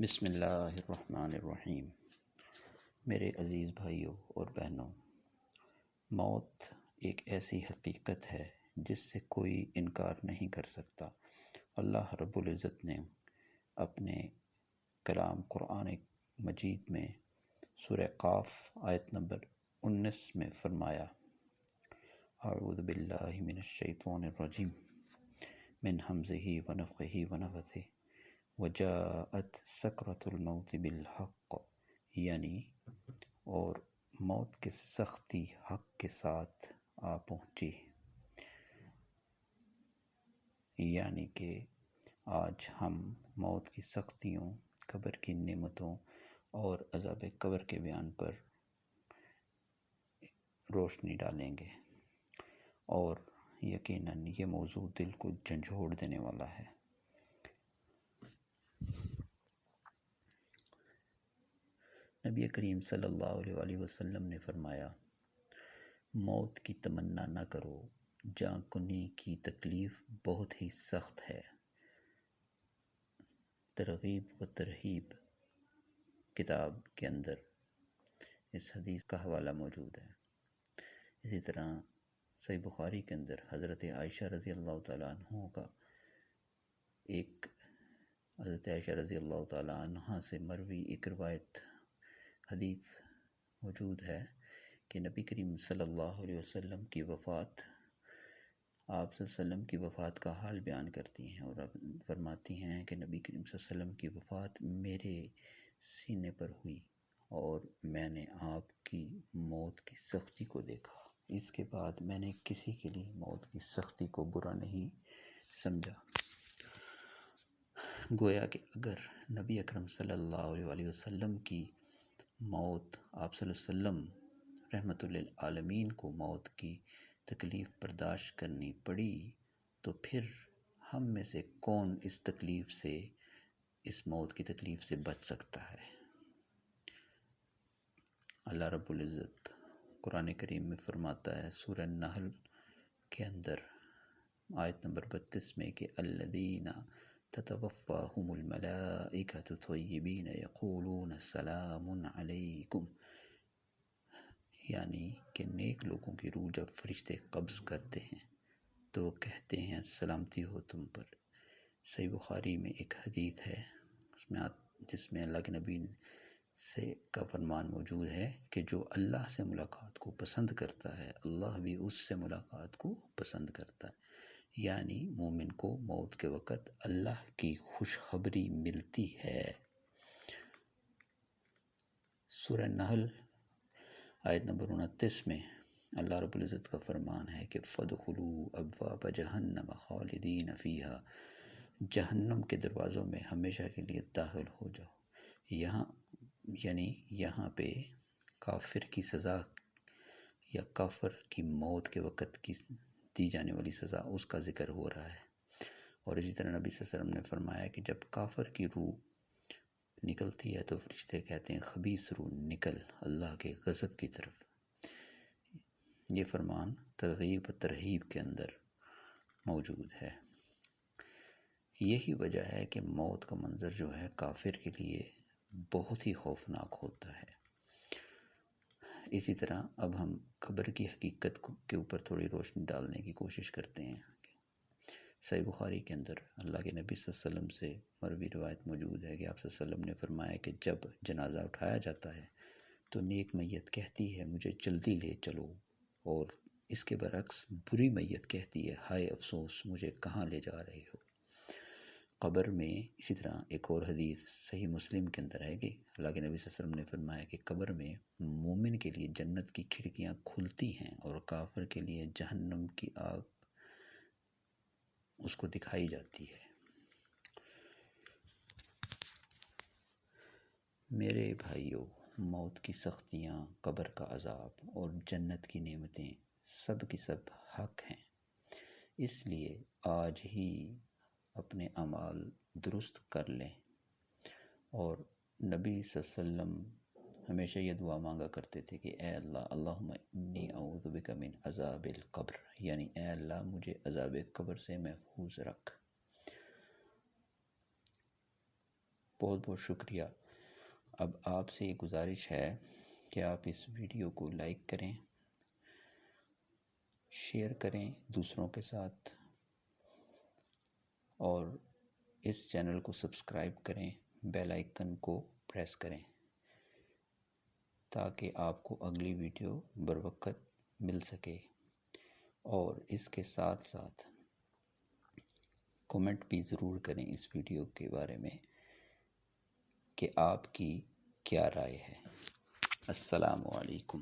بسم اللہ الرحمن الرحیم۔ میرے عزیز بھائیوں اور بہنوں، موت ایک ایسی حقیقت ہے جس سے کوئی انکار نہیں کر سکتا۔ اللہ رب العزت نے اپنے کلام قرآن مجید میں سورہ قاف آیت نمبر 19 میں فرمایا، اعوذ باللہ من الشیطان الرجیم من حمزہ ونفخہ ونفثہ وجاءت سکرۃ الموت بالحق، یعنی اور موت کی سختی حق کے ساتھ آ پہنچی، یعنی کہ آج ہم موت کی سختیوں، قبر کی نعمتوں اور عذاب قبر کے بیان پر روشنی ڈالیں گے، اور یقیناً یہ موضوع دل کو جھنجھوڑ دینے والا ہے۔ نبی کریم صلی اللہ علیہ وسلم نے فرمایا، موت کی تمنا نہ کرو، جاں کنی کی تکلیف بہت ہی سخت ہے۔ ترغیب و ترہیب کتاب کے اندر اس حدیث کا حوالہ موجود ہے۔ اسی طرح صحیح بخاری کے اندر حضرت عائشہ رضی اللہ تعالیٰ عنہ کا حضرت عائشہ رضی اللہ تعالیٰ عنہ سے مروی ایک روایت حدیث موجود ہے کہ نبی کریم صلی اللہ علیہ وسلم کی وفات، آپ صلی اللہ علیہ وسلم کی وفات کا حال بیان کرتی ہیں اور فرماتی ہیں کہ نبی کریم صلی اللہ علیہ وسلم کی وفات میرے سینے پر ہوئی اور میں نے آپ کی موت کی سختی کو دیکھا۔ اس کے بعد میں نے کسی کے لیے موت کی سختی کو برا نہیں سمجھا۔ گویا کہ اگر نبی اکرم صلی اللہ علیہ وسلم کی موت، آپ صلی اللہ علیہ وسلم رحمت للعالمین کو موت کی تکلیف برداشت کرنی پڑی، تو پھر ہم میں سے کون اس موت کی تکلیف سے بچ سکتا ہے؟ اللہ رب العزت قرآن کریم میں فرماتا ہے سورہ النحل کے اندر آیت نمبر 32 میں کہ الذین تتوفاہم الملائکۃ طیبین یقولون سلام علیکم، یعنی کہ نیک لوگوں کی روح جب فرشتے قبض کرتے ہیں تو وہ کہتے ہیں سلامتی ہو تم پر۔ صحیح بخاری میں ایک حدیث ہے جس میں اللہ کے نبی کا فرمان موجود ہے کہ جو اللہ سے ملاقات کو پسند کرتا ہے، اللہ بھی اس سے ملاقات کو پسند کرتا ہے، یعنی مومن کو موت کے وقت اللہ کی خوشخبری ملتی ہے۔ سورہ نحل آیت نمبر 29 میں اللہ رب العزت کا فرمان ہے کہ فَادْخُلُوا أَبْوَابَ جَهَنَّمَ خَالِدِينَ فِيهَا، جہنم کے دروازوں میں ہمیشہ کے لیے داخل ہو جاؤ۔ یہاں پہ کافر کی سزا یا کافر کی موت کے وقت کی دی جانے والی سزا، اس کا ذکر ہو رہا ہے۔ اور اسی طرح نبی صلی اللہ علیہ وسلم نے فرمایا کہ جب کافر کی روح نکلتی ہے تو فرشتے کہتے ہیں خبیث روح نکل اللہ کے غضب کی طرف۔ یہ فرمان ترغیب و ترہیب کے اندر موجود ہے۔ یہی وجہ ہے کہ موت کا منظر جو ہے کافر کے لیے بہت ہی خوفناک ہوتا ہے۔ اسی طرح اب ہم قبر کی حقیقت کے اوپر تھوڑی روشنی ڈالنے کی کوشش کرتے ہیں۔ صحیح بخاری کے اندر اللہ کے نبی صلی اللہ علیہ وسلم سے مروی روایت موجود ہے کہ آپ صلی اللہ علیہ وسلم نے فرمایا کہ جب جنازہ اٹھایا جاتا ہے تو نیک میت کہتی ہے مجھے جلدی لے چلو، اور اس کے برعکس بری میت کہتی ہے ہائے افسوس مجھے کہاں لے جا رہے ہو۔ قبر میں اسی طرح ایک اور حدیث صحیح مسلم کے اندر ہے کہ اللہ کے نبی صلی اللہ علیہ وسلم نے فرمایا کہ قبر میں مومن کے لیے جنت کی کھڑکیاں کھلتی ہیں اور کافر کے لیے جہنم کی آگ اس کو دکھائی جاتی ہے۔ میرے بھائیوں، موت کی سختیاں، قبر کا عذاب اور جنت کی نعمتیں سب کی سب حق ہیں۔ اس لیے آج ہی اپنے اعمال درست کر لیں، اور نبی صلی اللہ علیہ وسلم ہمیشہ یہ دعا مانگا کرتے تھے کہ اے اللہ، اللہم انی اعوذ بک من عذاب القبر، یعنی اے اللہ مجھے عذاب قبر سے محفوظ رکھ۔ بہت بہت شکریہ۔ اب آپ سے یہ گزارش ہے کہ آپ اس ویڈیو کو لائک کریں، شیئر کریں دوسروں کے ساتھ، اور اس چینل کو سبسکرائب کریں، بیل آئیکن کو پریس کریں تاکہ آپ کو اگلی ویڈیو بروقت مل سکے، اور اس کے ساتھ ساتھ کومنٹ بھی ضرور کریں اس ویڈیو کے بارے میں کہ آپ کی کیا رائے ہے۔ السلام علیکم۔